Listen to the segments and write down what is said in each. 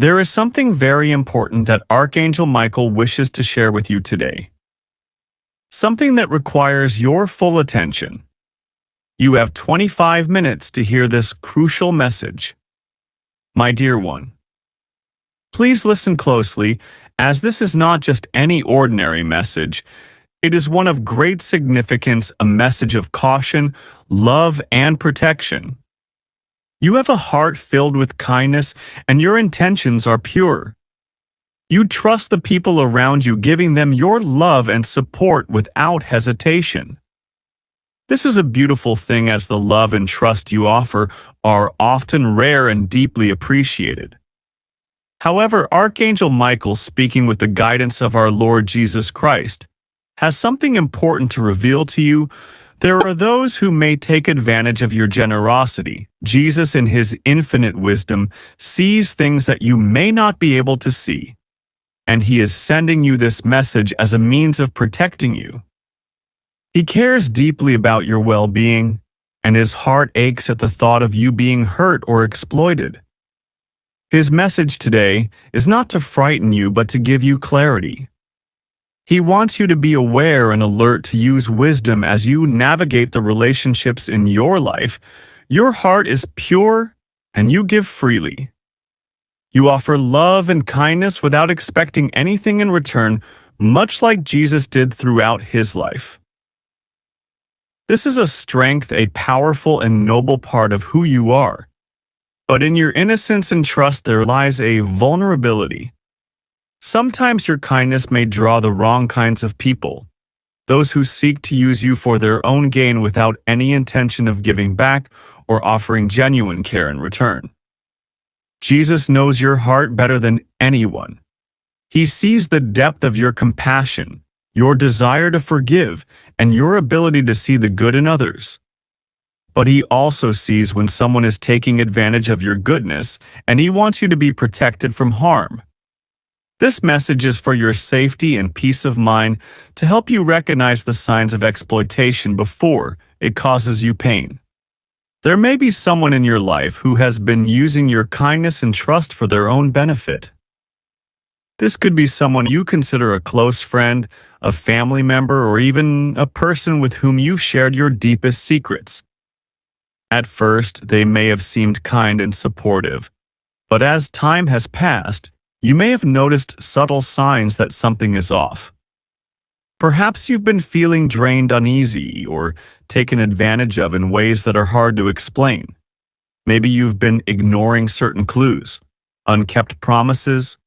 There is something very important that Archangel Michael wishes to share with you today. Something that requires your full attention. You have 25 minutes to hear this crucial message. My dear one, please listen closely, as this is not just any ordinary message. It is one of great significance, a message of caution, love, and protection. You have a heart filled with kindness, and your intentions are pure. You trust the people around you, giving them your love and support without hesitation. This is a beautiful thing, as the love and trust you offer are often rare and deeply appreciated. However, Archangel Michael, speaking with the guidance of our Lord Jesus Christ, has something important to reveal to you. There are those who may take advantage of your generosity. Jesus, in his infinite wisdom, sees things that you may not be able to see, and he is sending you this message as a means of protecting you. He cares deeply about your well-being, and his heart aches at the thought of you being hurt or exploited. His message today is not to frighten you, but to give you clarity. He wants you to be aware and alert, to use wisdom as you navigate the relationships in your life. Your heart is pure, and you give freely. You offer love and kindness without expecting anything in return, much like Jesus did throughout his life. This is a strength, a powerful and noble part of who you are. But in your innocence and trust there lies a vulnerability. Sometimes your kindness may draw the wrong kinds of people, those who seek to use you for their own gain without any intention of giving back or offering genuine care in return. Jesus knows your heart better than anyone. He sees the depth of your compassion, your desire to forgive, and your ability to see the good in others. But he also sees when someone is taking advantage of your goodness, and he wants you to be protected from harm. This message is for your safety and peace of mind, to help you recognize the signs of exploitation before it causes you pain. There may be someone in your life who has been using your kindness and trust for their own benefit. This could be someone you consider a close friend, a family member, or even a person with whom you've shared your deepest secrets. At first, they may have seemed kind and supportive, but as time has passed, you may have noticed subtle signs that something is off. Perhaps you've been feeling drained, uneasy, or taken advantage of in ways that are hard to explain. Maybe you've been ignoring certain clues, unkept promises,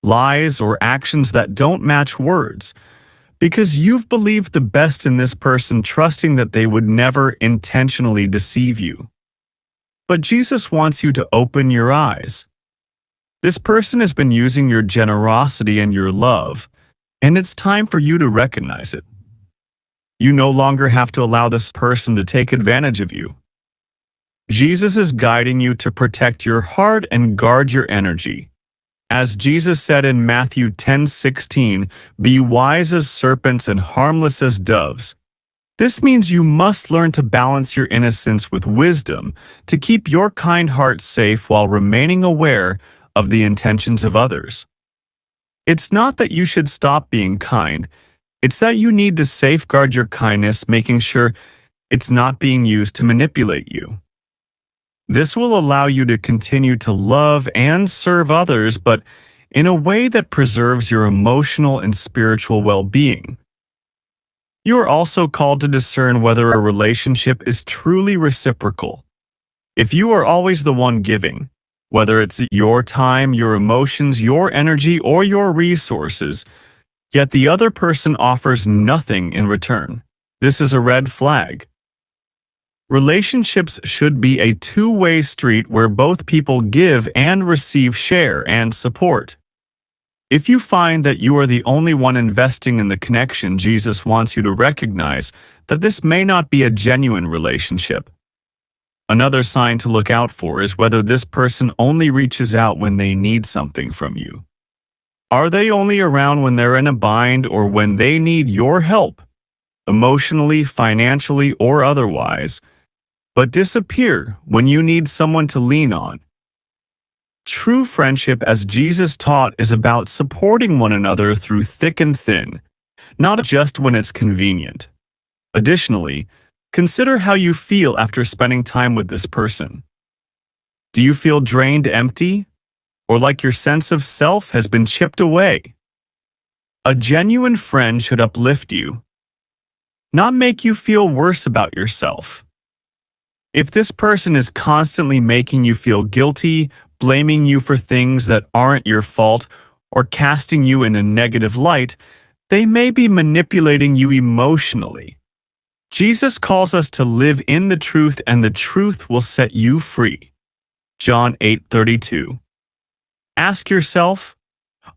lies, or actions that don't match words, because you've believed the best in this person, trusting that they would never intentionally deceive you. But Jesus wants you to open your eyes. This person has been using your generosity and your love, and it's time for you to recognize it. You no longer have to allow this person to take advantage of you. Jesus is guiding you to protect your heart and guard your energy. As Jesus said in Matthew 10:16, "Be wise as serpents and harmless as doves." This means you must learn to balance your innocence with wisdom, to keep your kind heart safe while remaining aware of the intentions of others. It's not that you should stop being kind, it's that you need to safeguard your kindness, making sure it's not being used to manipulate you. This will allow you to continue to love and serve others, but in a way that preserves your emotional and spiritual well-being. You are also called to discern whether a relationship is truly reciprocal. If you are always the one giving, whether it's your time, your emotions, your energy, or your resources, yet the other person offers nothing in return, this is a red flag. Relationships should be a two-way street where both people give and receive, share and support. If you find that you are the only one investing in the connection, Jesus wants you to recognize that this may not be a genuine relationship. Another sign to look out for is whether this person only reaches out when they need something from you. Are they only around when they're in a bind or when they need your help, emotionally, financially, or otherwise, but disappear when you need someone to lean on? True friendship, as Jesus taught, is about supporting one another through thick and thin, not just when it's convenient. Additionally, consider how you feel after spending time with this person. Do you feel drained, empty, or like your sense of self has been chipped away? A genuine friend should uplift you, not make you feel worse about yourself. If this person is constantly making you feel guilty, blaming you for things that aren't your fault, or casting you in a negative light, they may be manipulating you emotionally. Jesus calls us to live in the truth, and the truth will set you free. John 8:32. Ask yourself,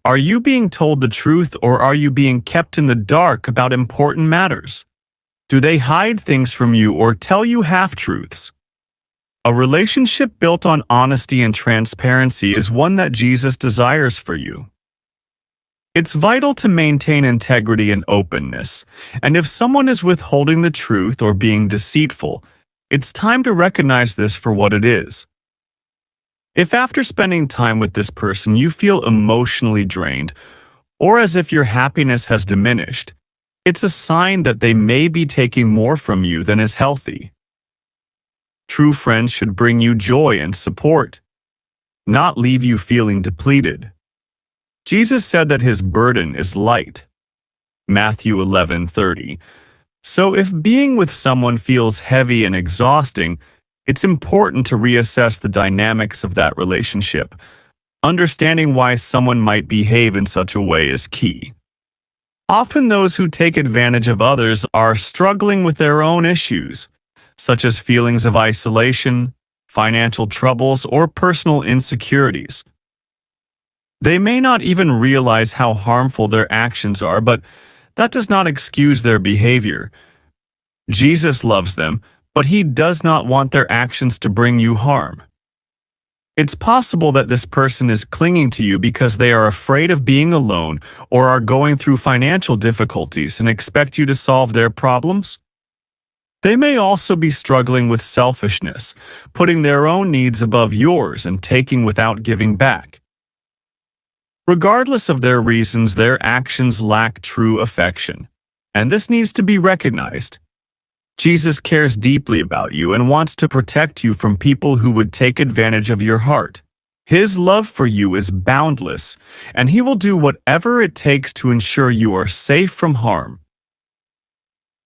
are you being told the truth, or are you being kept in the dark about important matters? Do they hide things from you or tell you half-truths? A relationship built on honesty and transparency is one that Jesus desires for you. It's vital to maintain integrity and openness, and if someone is withholding the truth or being deceitful, it's time to recognize this for what it is. If after spending time with this person you feel emotionally drained, or as if your happiness has diminished, it's a sign that they may be taking more from you than is healthy. True friends should bring you joy and support, not leave you feeling depleted. Jesus said that his burden is light. Matthew 11:30. So if being with someone feels heavy and exhausting, it's important to reassess the dynamics of that relationship. Understanding why someone might behave in such a way is key. Often those who take advantage of others are struggling with their own issues, such as feelings of isolation, financial troubles, or personal insecurities. They may not even realize how harmful their actions are, but that does not excuse their behavior. Jesus loves them, but he does not want their actions to bring you harm. It's possible that this person is clinging to you because they are afraid of being alone or are going through financial difficulties and expect you to solve their problems. They may also be struggling with selfishness, putting their own needs above yours and taking without giving back. Regardless of their reasons, their actions lack true affection, and this needs to be recognized. Jesus cares deeply about you and wants to protect you from people who would take advantage of your heart. His love for you is boundless, and he will do whatever it takes to ensure you are safe from harm.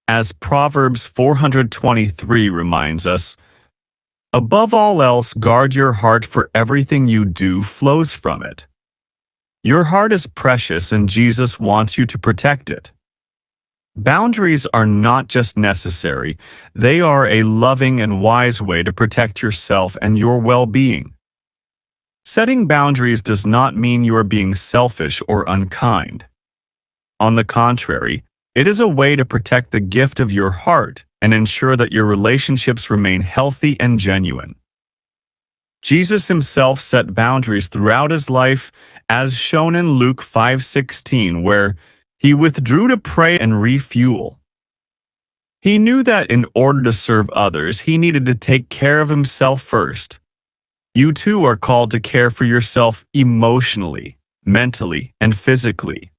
As Proverbs 423 reminds us, above all else, guard your heart, for everything you do flows from it. Your heart is precious, and Jesus wants you to protect it. Boundaries are not just necessary, they are a loving and wise way to protect yourself and your well-being. Setting boundaries does not mean you are being selfish or unkind. On the contrary, it is a way to protect the gift of your heart and ensure that your relationships remain healthy and genuine. Jesus himself set boundaries throughout his life, as shown in Luke 5:16, where he withdrew to pray and refuel. He knew that in order to serve others, he needed to take care of himself first. You too are called to care for yourself emotionally, mentally, and physically.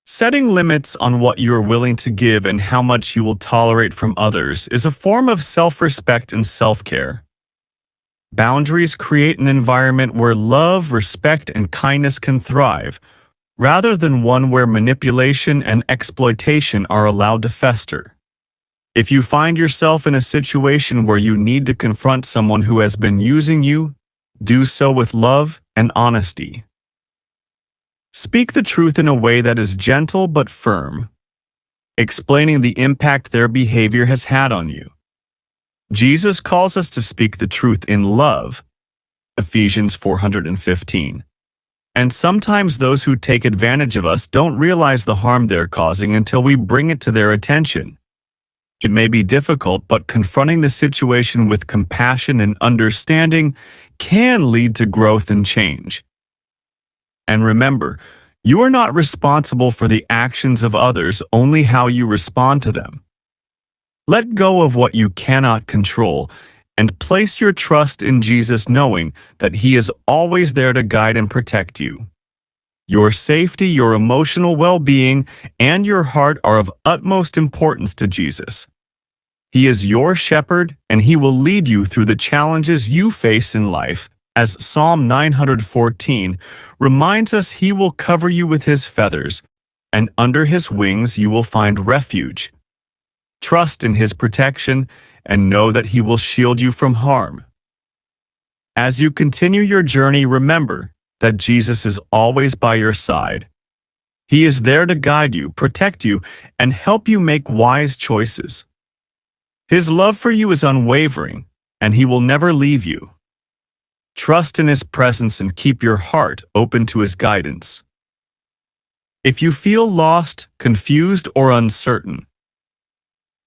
Setting limits on what you are willing to give and how much you will tolerate from others is a form of self-respect and self-care. Boundaries create an environment where love, respect, and kindness can thrive, rather than one where manipulation and exploitation are allowed to fester. If you find yourself in a situation where you need to confront someone who has been using you, do so with love and honesty. Speak the truth in a way that is gentle but firm, explaining the impact their behavior has had on you. Jesus calls us to speak the truth in love, Ephesians 4:15. And sometimes those who take advantage of us don't realize the harm they're causing until we bring it to their attention. It may be difficult, but confronting the situation with compassion and understanding can lead to growth and change. And remember, you are not responsible for the actions of others, only how you respond to them. Let go of what you cannot control and place your trust in Jesus, knowing that He is always there to guide and protect you. Your safety, your emotional well-being, and your heart are of utmost importance to Jesus. He is your shepherd, and He will lead you through the challenges you face in life. As Psalm 914 reminds us, He will cover you with His feathers, and under His wings you will find refuge. Trust in His protection and know that He will shield you from harm. As you continue your journey, remember that Jesus is always by your side. He is there to guide you, protect you, and help you make wise choices. His love for you is unwavering, and He will never leave you. Trust in His presence and keep your heart open to His guidance. If you feel lost, confused, or uncertain,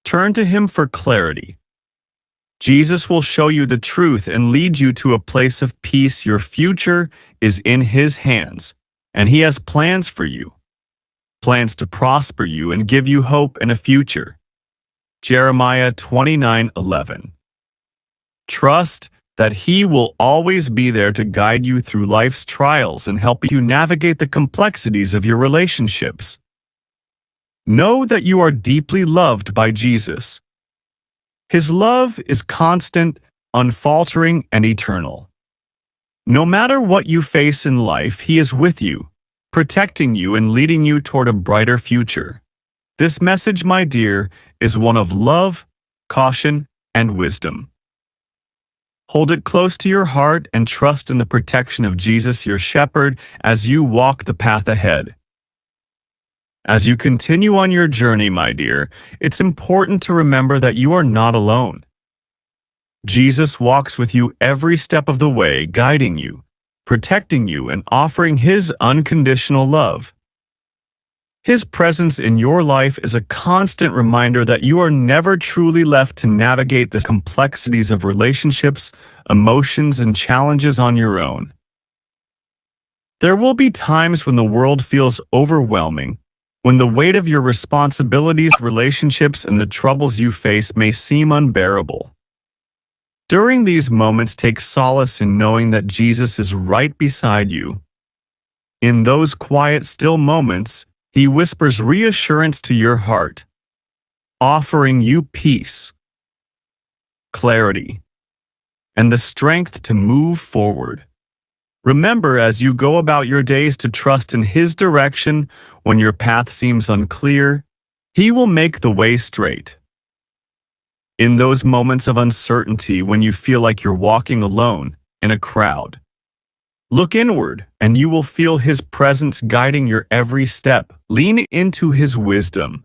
turn to Him for clarity. Jesus will show you the truth and lead you to a place of peace. Your future is in His hands, and He has plans for you. Plans to prosper you and give you hope and a future. Jeremiah 29:11. Trust that He will always be there to guide you through life's trials and help you navigate the complexities of your relationships. Know that you are deeply loved by Jesus. His love is constant, unfaltering, and eternal. No matter what you face in life, He is with you, protecting you and leading you toward a brighter future. This message, my dear, is one of love, caution, and wisdom. Hold it close to your heart and trust in the protection of Jesus, your shepherd, as you walk the path ahead. As you continue on your journey, my dear, it's important to remember that you are not alone. Jesus walks with you every step of the way, guiding you, protecting you, and offering His unconditional love. His presence in your life is a constant reminder that you are never truly left to navigate the complexities of relationships, emotions, and challenges on your own. There will be times when the world feels overwhelming, when the weight of your responsibilities, relationships, and the troubles you face may seem unbearable. During these moments, take solace in knowing that Jesus is right beside you. In those quiet, still moments, He whispers reassurance to your heart, offering you peace, clarity, and the strength to move forward. Remember, as you go about your days, to trust in His direction. When your path seems unclear, He will make the way straight. In those moments of uncertainty, when you feel like you're walking alone in a crowd, look inward, and you will feel His presence guiding your every step. Lean into His wisdom,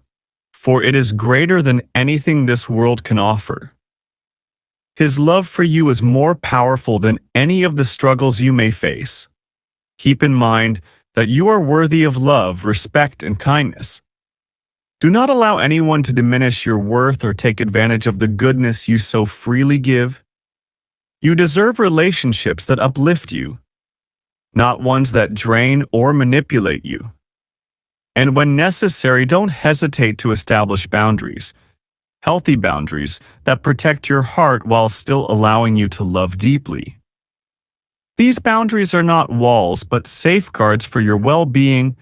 for it is greater than anything this world can offer. His love for you is more powerful than any of the struggles you may face. Keep in mind that you are worthy of love, respect, and kindness. Do not allow anyone to diminish your worth or take advantage of the goodness you so freely give. You deserve relationships that uplift you, not ones that drain or manipulate you. And when necessary, don't hesitate to establish boundaries, healthy boundaries that protect your heart while still allowing you to love deeply. These boundaries are not walls, but safeguards for your well-being,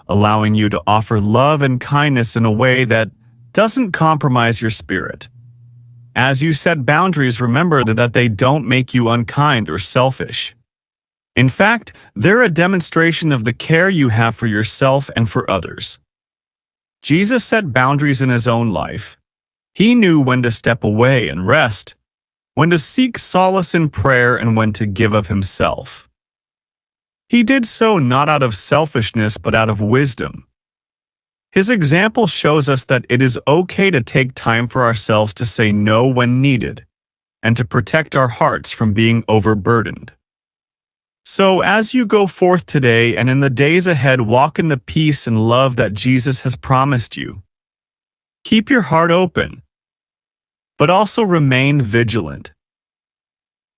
allowing you to offer love and kindness in a way that doesn't compromise your spirit. As you set boundaries, remember that they don't make you unkind or selfish. In fact, they're a demonstration of the care you have for yourself and for others. Jesus set boundaries in His own life. He knew when to step away and rest, when to seek solace in prayer, and when to give of Himself. He did so not out of selfishness, but out of wisdom. His example shows us that it is okay to take time for ourselves, to say no when needed, and to protect our hearts from being overburdened. So as you go forth today and in the days ahead, walk in the peace and love that Jesus has promised you. Keep your heart open, but also remain vigilant.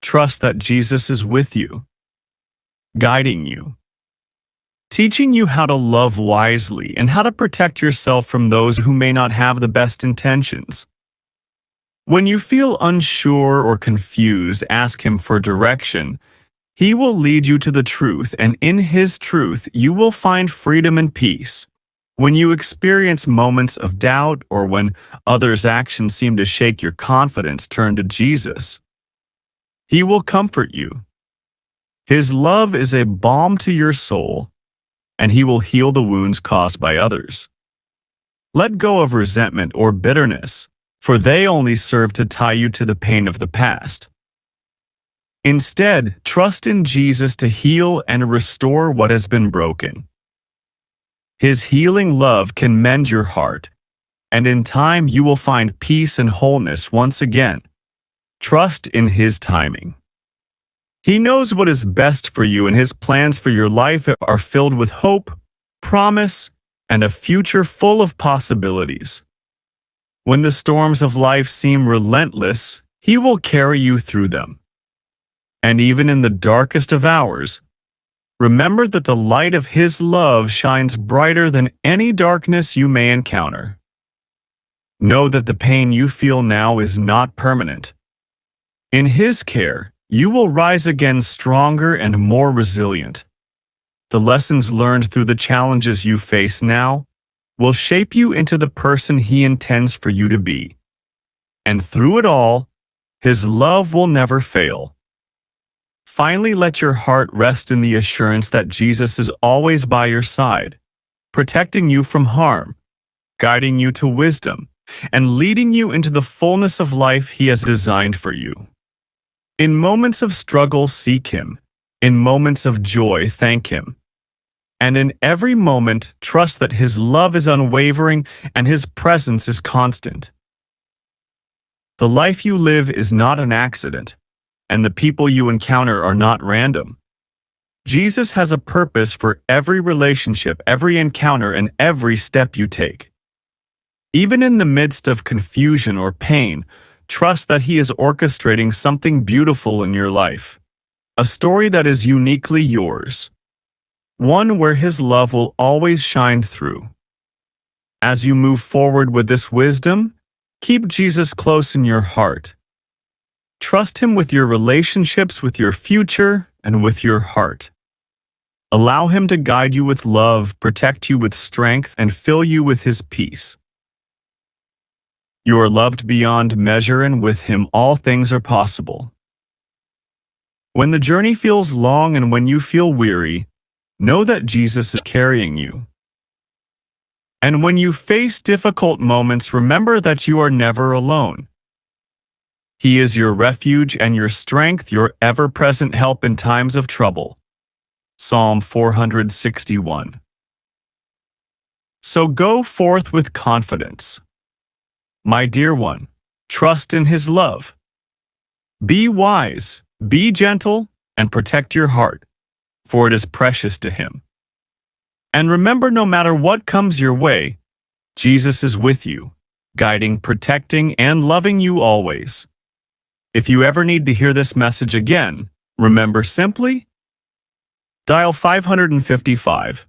Trust that Jesus is with you, guiding you, teaching you how to love wisely and how to protect yourself from those who may not have the best intentions. When you feel unsure or confused, ask him for direction. He will lead you to the truth, and in his truth, you will find freedom and peace. When you experience moments of doubt or when others' actions seem to shake your confidence, turn to Jesus. He will comfort you. His love is a balm to your soul, and he will heal the wounds caused by others. Let go of resentment or bitterness, for they only serve to tie you to the pain of the past. Instead, trust in Jesus to heal and restore what has been broken. His healing love can mend your heart, and in time you will find peace and wholeness once again. Trust in his timing. He knows what is best for you, and his plans for your life are filled with hope, promise, and a future full of possibilities. When the storms of life seem relentless, he will carry you through them. And even in the darkest of hours, remember that the light of his love shines brighter than any darkness you may encounter. Know that the pain you feel now is not permanent. In his care, you will rise again stronger and more resilient. The lessons learned through the challenges you face now will shape you into the person he intends for you to be. And through it all, his love will never fail. Finally, let your heart rest in the assurance that Jesus is always by your side, protecting you from harm, guiding you to wisdom, and leading you into the fullness of life he has designed for you. In moments of struggle, seek him. In moments of joy, thank him. And in every moment, trust that his love is unwavering and his presence is constant. The life you live is not an accident, and the people you encounter are not random. Jesus has a purpose for every relationship, every encounter, and every step you take. Even in the midst of confusion or pain, trust that he is orchestrating something beautiful in your life, a story that is uniquely yours, one where his love will always shine through. As you move forward with this wisdom, keep Jesus close in your heart. Trust him with your relationships, with your future, and with your heart. Allow him to guide you with love, protect you with strength, and fill you with his peace. You are loved beyond measure, and with him all things are possible. When the journey feels long and when you feel weary, know that Jesus is carrying you. And when you face difficult moments, remember that you are never alone. He is your refuge and your strength, your ever-present help in times of trouble. Psalm 461. So go forth with confidence. My dear one, trust in his love. Be wise, be gentle, and protect your heart, for it is precious to him. And remember, no matter what comes your way, Jesus is with you, guiding, protecting, and loving you always. If you ever need to hear this message again, remember simply dial 555.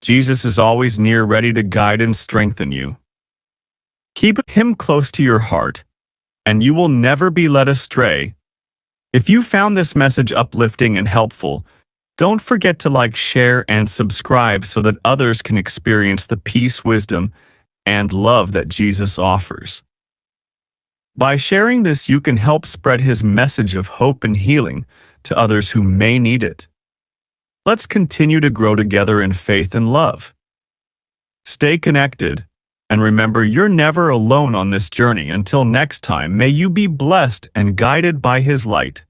Jesus is always near, ready to guide and strengthen you. Keep him close to your heart, and you will never be led astray. If you found this message uplifting and helpful, don't forget to like, share, and subscribe so that others can experience the peace, wisdom, and love that Jesus offers. By sharing this, you can help spread his message of hope and healing to others who may need it. Let's continue to grow together in faith and love. Stay connected, and remember, you're never alone on this journey. Until next time, may you be blessed and guided by his light.